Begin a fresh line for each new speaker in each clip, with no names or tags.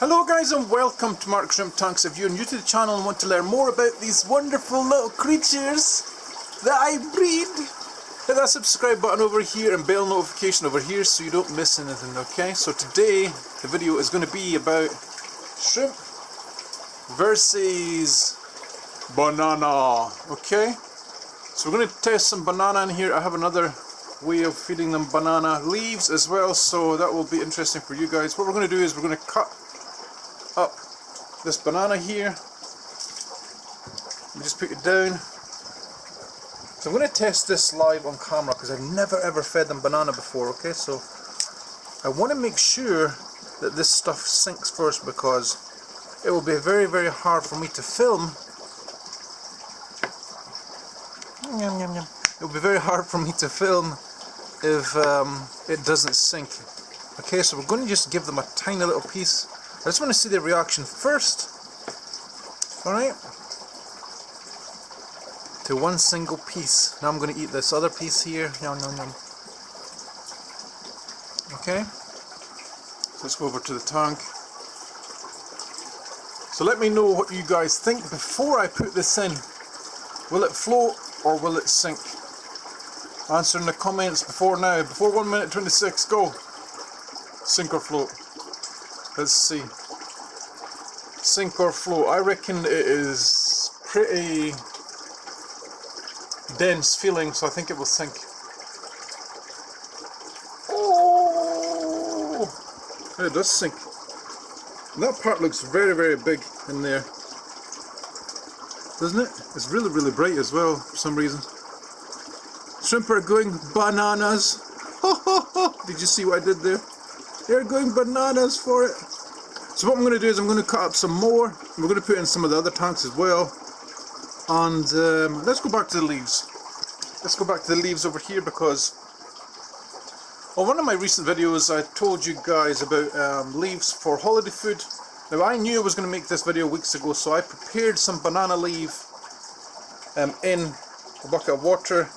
Hello guys and welcome to Mark Shrimp Tanks. If you're new to the channel and want to learn more about these wonderful little creatures that I breed, hit that subscribe button over here and bell notification over here so you don't miss anything, okay? So today the video is going to be about shrimp versus banana, okay? So we're going to test some banana in here. I have another way of feeding them banana leaves as well, so that will be interesting for you guys. What we're going to do is we're going to cut up this banana here. We just put it down. So I'm going to test this live on camera because I've never ever fed them banana before, okay? So I want to make sure that this stuff sinks first because it will be very, very hard for me to film. Yum, yum, yum. It will be very hard for me to film if it doesn't sink. Okay, so we're going to just give them a tiny little piece. I just want to see their reaction first. Alright? To one single piece. Now I'm going to eat this other piece here. Yum, yum, yum. Okay? So let's go over to the tank. So let me know what you guys think before I put this in. Will it float or will it sink? Answer in the comments before now. Before 1 minute 26, go! Sink or float? Let's see. Sink or float? I reckon it is pretty dense feeling, so I think it will sink. Oh! It does sink. And that part looks very, very big in there. Doesn't it? It's really, really bright as well for some reason. Shrimp are going bananas. Did you see what I did there? They're going bananas for it. So what I'm going to do is I'm going to cut up some more. We're going to put in some of the other tanks as well. And let's go back to the leaves. Let's go back to the leaves over here because on one of my recent videos I told you guys about leaves for holiday food. Now I knew I was going to make this video weeks ago, so I prepared some banana leaf in a bucket of water.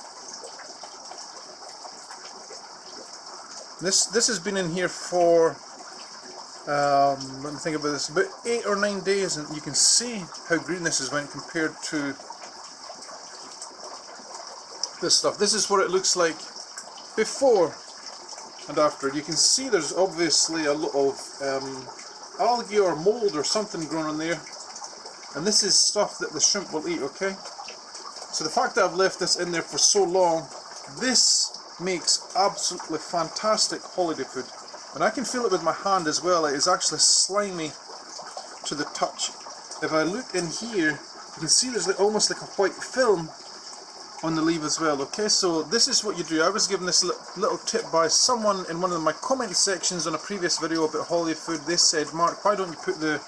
This has been in here for let me think about this, about 8 or 9 days, and you can see how green this is when compared to this stuff. This is what it looks like before and after. You can see there's obviously a lot of algae or mold or something growing on there, and this is stuff that the shrimp will eat, okay? So the fact that I've left this in there for so long, this makes absolutely fantastic holiday food. And I can feel it with my hand as well. It is actually slimy to the touch. If I look in here, you can see there's almost like a white film on the leaf as well, okay? So this is what you do. I was given this little tip by someone in one of my comment sections on a previous video about holiday food. They said, Mark, why don't you put the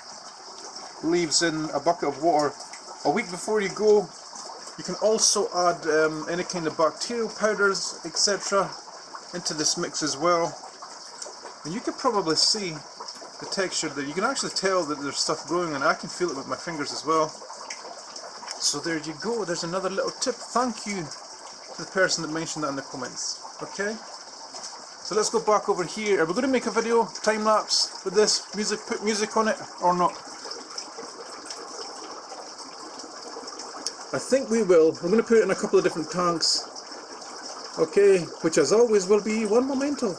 leaves in a bucket of water a week before you go? You can also add any kind of bacterial powders, etc. into this mix as well. And you can probably see the texture there. You can actually tell that there's stuff growing, and I can feel it with my fingers as well. So there you go. There's another little tip. Thank you to the person that mentioned that in the comments. Okay? So let's go back over here. Are we going to make a video, time lapse, with this music, put music on it, or not? I think we will. I'm going to put it in a couple of different tanks. Okay, which as always will be one memento.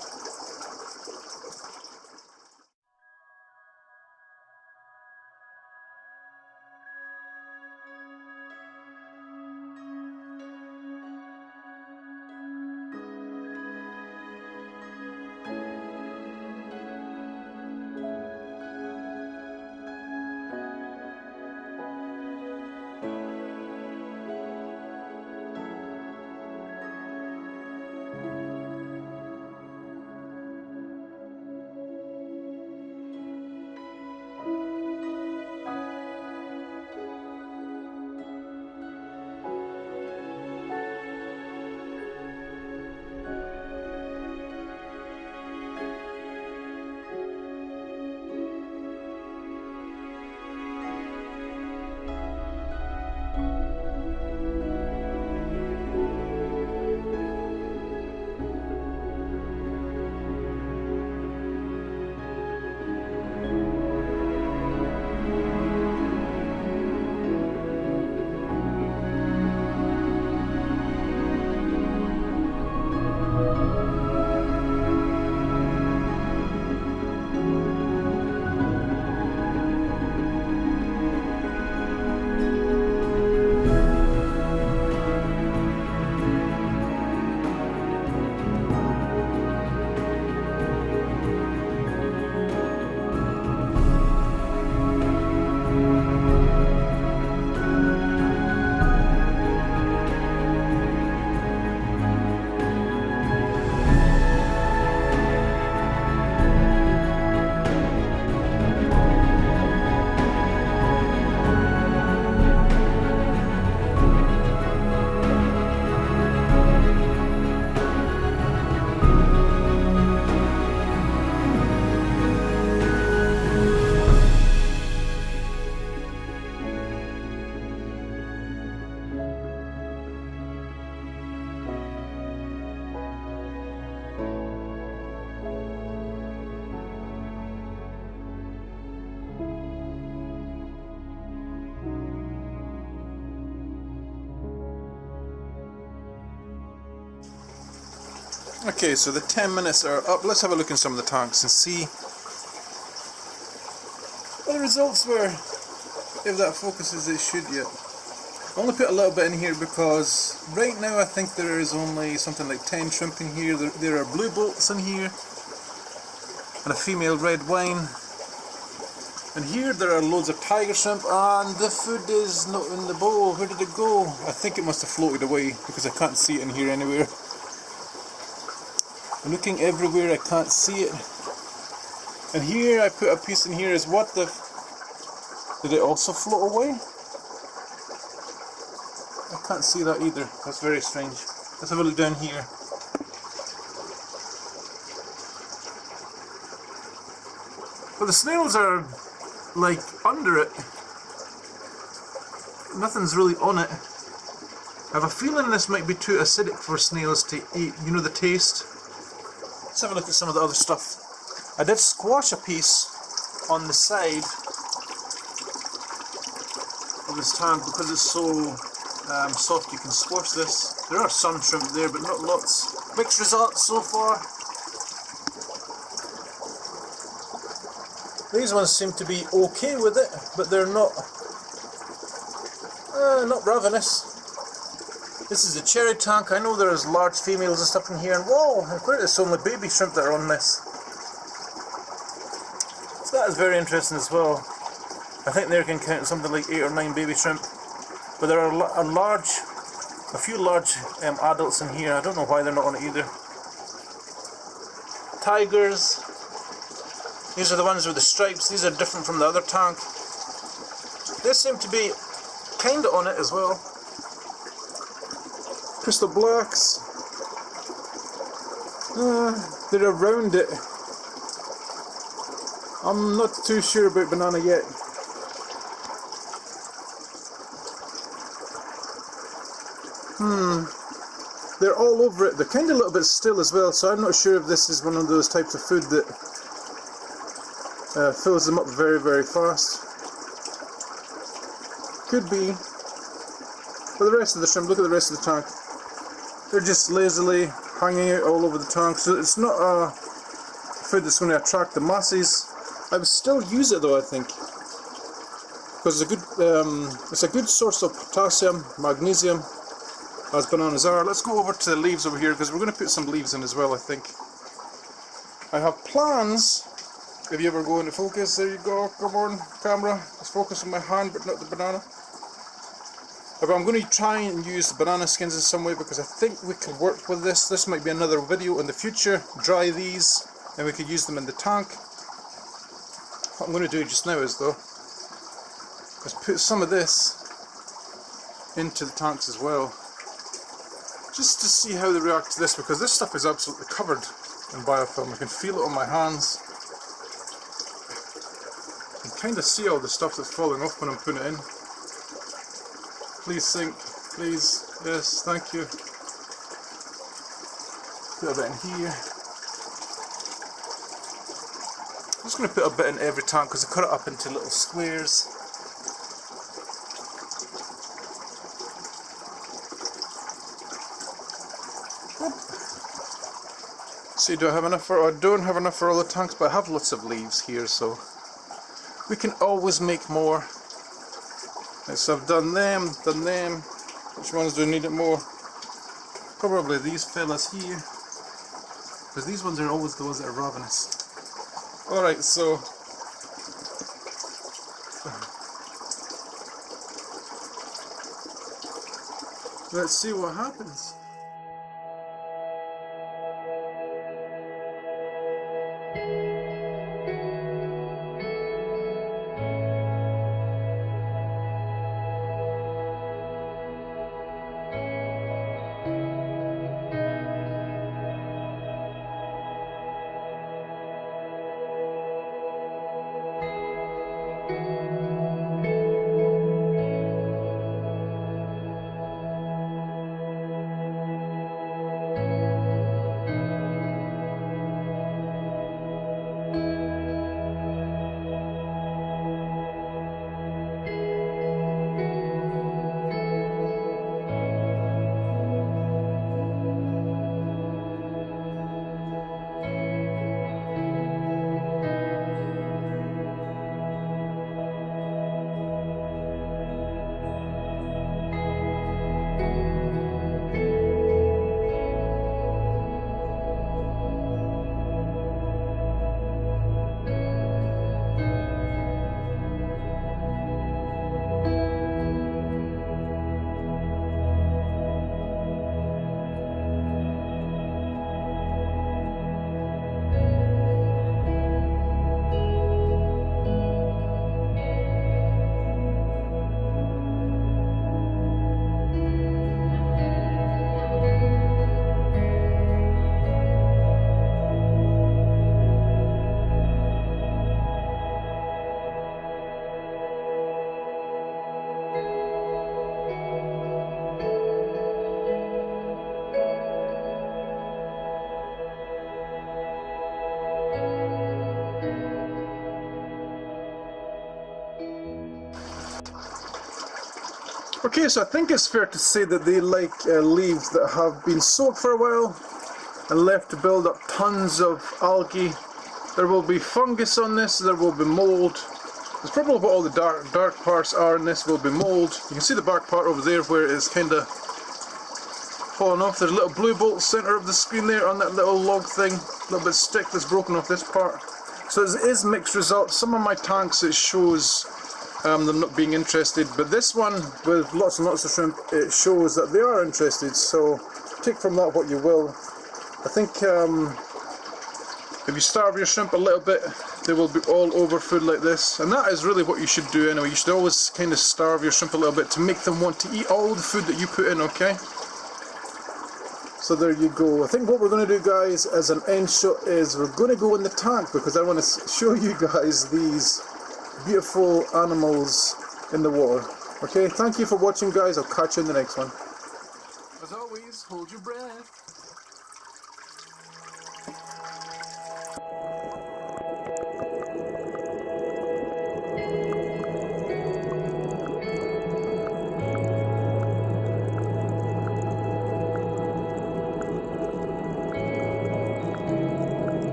Okay, so the 10 minutes are up. Let's have a look in some of the tanks and see what the results were, if that focuses it should yet. I only put a little bit in here because right now I think there is only something like 10 shrimp in here. There are blue bolts in here and a female red wine. And here there are loads of tiger shrimp, and the food is not in the bowl. Where did it go? I think it must have floated away because I can't see it in here anywhere. I'm looking everywhere, I can't see it. And here I put a piece in here. Is what the... Did it also float away? I can't see that either. That's very strange. Let's have a look down here. But the snails are like under it. Nothing's really on it. I have a feeling this might be too acidic for snails to eat. You know, the taste. Let's have a look at some of the other stuff. I did squash a piece on the side of this tank because it's so soft. You can squash this. There are some shrimp there, but not lots. Mixed results so far. These ones seem to be okay with it, but they're not ravenous. This is a cherry tank. I know there's large females and stuff in here, and whoa, and where it's only baby shrimp that are on this. So that is very interesting as well. I think there can count something like 8 or 9 baby shrimp, but there are a few large adults in here. I don't know why they're not on it either. Tigers. These are the ones with the stripes. These are different from the other tank. They seem to be kind of on it as well. Crystal blacks. They're around it. I'm not too sure about banana yet. They're all over it. They're kind of a little bit still as well, so I'm not sure if this is one of those types of food that fills them up very, very fast. Could be. But the rest of the shrimp, look at the rest of the tank. They're just lazily hanging out all over the tank, so it's not a food that's going to attract the masses. I would still use it though, I think, because it's a good source of potassium, magnesium, as bananas are. Let's go over to the leaves over here because we're going to put some leaves in as well, I think. I have plans. If you ever go into focus, there you go, come on, camera. Let's focus on my hand but not the banana. But I'm going to try and use the banana skins in some way because I think we could work with this. This might be another video in the future. Dry these and we could use them in the tank. What I'm going to do just now is put some of this into the tanks as well. Just to see how they react to this, because this stuff is absolutely covered in biofilm. I can feel it on my hands. I can kind of see all the stuff that's falling off when I'm putting it in. Please sink, please, yes, thank you. Put a bit in here. I'm just going to put a bit in every tank because I cut it up into little squares. See, do I have enough for, I don't have enough for all the tanks, but I have lots of leaves here, so we can always make more. Right, so I've done them. Which ones do I need it more? Probably these fellas here, because these ones are always the ones that are ravenous. Alright, so let's see what happens. Okay, so I think it's fair to say that they like leaves that have been soaked for a while and left to build up tons of algae. There will be fungus on this, there will be mold. There's probably what all the dark parts are in this will be mold. You can see the back part over there where it is kind of falling off. There's a little blue bolt center of the screen there on that little log thing. A little bit of stick that's broken off this part. So it is mixed results. Some of my tanks it shows them not being interested, but this one with lots and lots of shrimp, it shows that they are interested. So take from that what you will. I think if you starve your shrimp a little bit, they will be all over food like this, and that is really what you should do anyway. You should always kind of starve your shrimp a little bit to make them want to eat all the food that you put in, okay? So there you go. I think what we're going to do, guys, as an end shot is we're going to go in the tank because I want to show you guys these beautiful animals in the water. Okay, thank you for watching, guys. I'll catch you in the next one. As always, hold your breath.